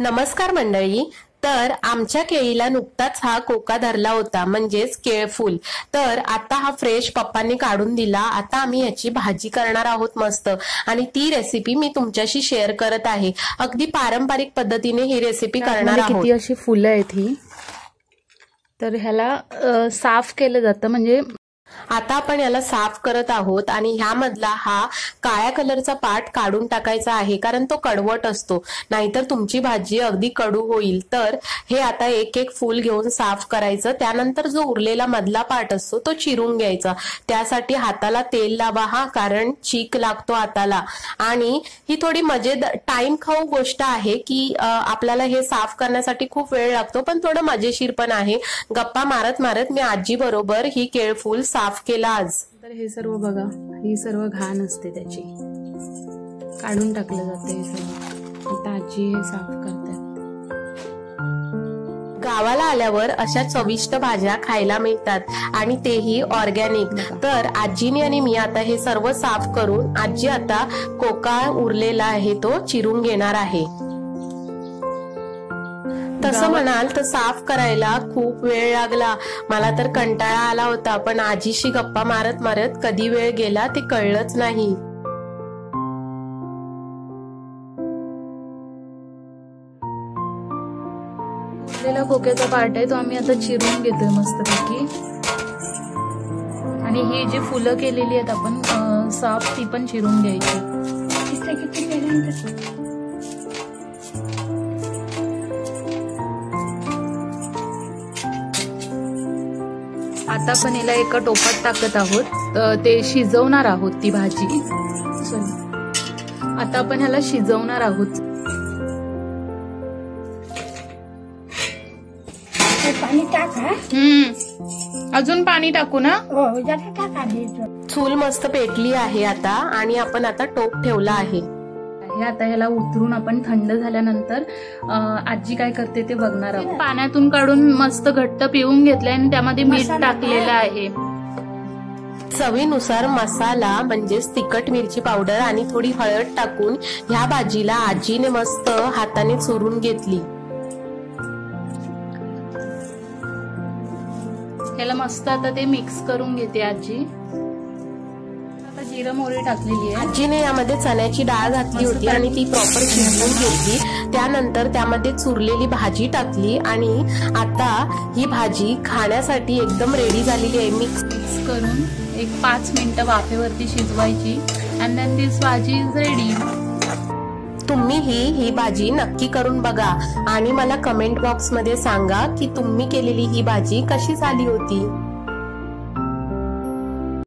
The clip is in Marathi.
नमस्कार मंडळी। तर आमच्या केळीला नुकताच हा कोका धरला होता, म्हणजेच केळफूल। तर आता हा फ्रेश पप्पांनी काढून दिला। आता आम्ही याची भाजी करणार आहोत मस्त, आणि ती रेसिपी मी तुमच्याशी शेअर करत आहे। अगदी पारंपरिक पद्धतीने ही रेसिपी करणार आहोत। किती अशी फुलं आहेत ही, तर ह्याला साफ केलं जातं। म्हणजे आता आपण याला साफ करत आहोत आणि ह्यामधला हा काळ्या कलरचा पार्ट काढून टाकायचा आहे, कारण तो कडवट असतो, नाहीतर तुमची भाजी अगदी कडू होईल। तर हे आता एक एक फूल घेऊन साफ करायचं। त्यानंतर जो उरलेला मधला पार्ट असतो तो चिरून घ्यायचा। त्यासाठी हाताला तेल लावा हा, कारण चीक लागतो हाताला। आणि ही थोडी मजेदार टाइम खाऊ गोष्ट आहे की आपल्याला हे साफ करण्यासाठी खूप वेळ लागतो, पण थोडं मजेशीर पण आहे। गप्पा मारत मारत मी आजी बरोबर ही केळफूल साफ केला आज। तर हे सर्व बघा, ही सर्व घाण असते त्याची, काढून टाकलं जाते हे सर्व। आता आजी हे साफ करतात। गावाला आल्यावर अशा चविष्ट भाज्या खायला मिळतात, आणि तेही ऑर्गॅनिक। तर आजीने आणि मी आता हे सर्व साफ करून, आजी आता कोका उरलेला आहे तो चिरून घेणार आहे। तसं म्हणाल तर साफ करायला खूप वेळ लागला, मला तर कंटाळा आला होता, पण आजीशी गप्पा मारत मारत कधी वेळ गेला ते कळलंच नाही। उरलेला कोक्याचा पार्ट आहे तो आम्ही आता चिरून घेतोय मस्तपैकी। आणि ही जी फुलं केलेली आहेत आपण साफ, ती पण चिरून घ्यायची। आता आपण याला एका टोपात टाकत आहोत, ते शिजवणार आहोत ती भाजी। आता आपण ह्याला शिजवणार आहोत। पाणी टाका। अजून पाणी टाकू ना? चूल मस्त पेटली आहे आता, आणि आपण आता टोप ठेवला आहे। आता ह्याला उतरून आपण थंड झाल्यानंतर आजी काय करते ते बघणार आहोत। पाण्यातून काढून मस्त घट्ट पिळून घेतलंय आणि त्यामध्ये मीठ टाकलेलं आहे। चवीनुसार मसाला म्हणजेच तिखट मिरची पावडर आणि थोडी हळद टाकून ह्या भाजीला आजीने मस्त हाताने चुरून घेतली। ह्याला मस्त आता ते मिक्स करून घेते आजी। जिरं मोहरी टाकलेली आहे। आजीने यामध्ये चण्याची डाळ घातली होती आणि ती प्रॉपर शिजवून घेतली। त्यानंतर त्यामध्ये चुरलेली भाजी टाकली, आणि आता ही भाजी खाण्यासाठी एकदम रेडी झालेली आहे। मिक्स करून एक 5 मिनिटं वाफेवरती शिजवायची, आणि देन दिस भाजी इज रेडी। तुम्ही ही भाजी नक्की करून बघा, आणि मला कमेंट बॉक्स मध्ये सांगा की तुम्ही केलेली ही भाजी कशी झाली होती।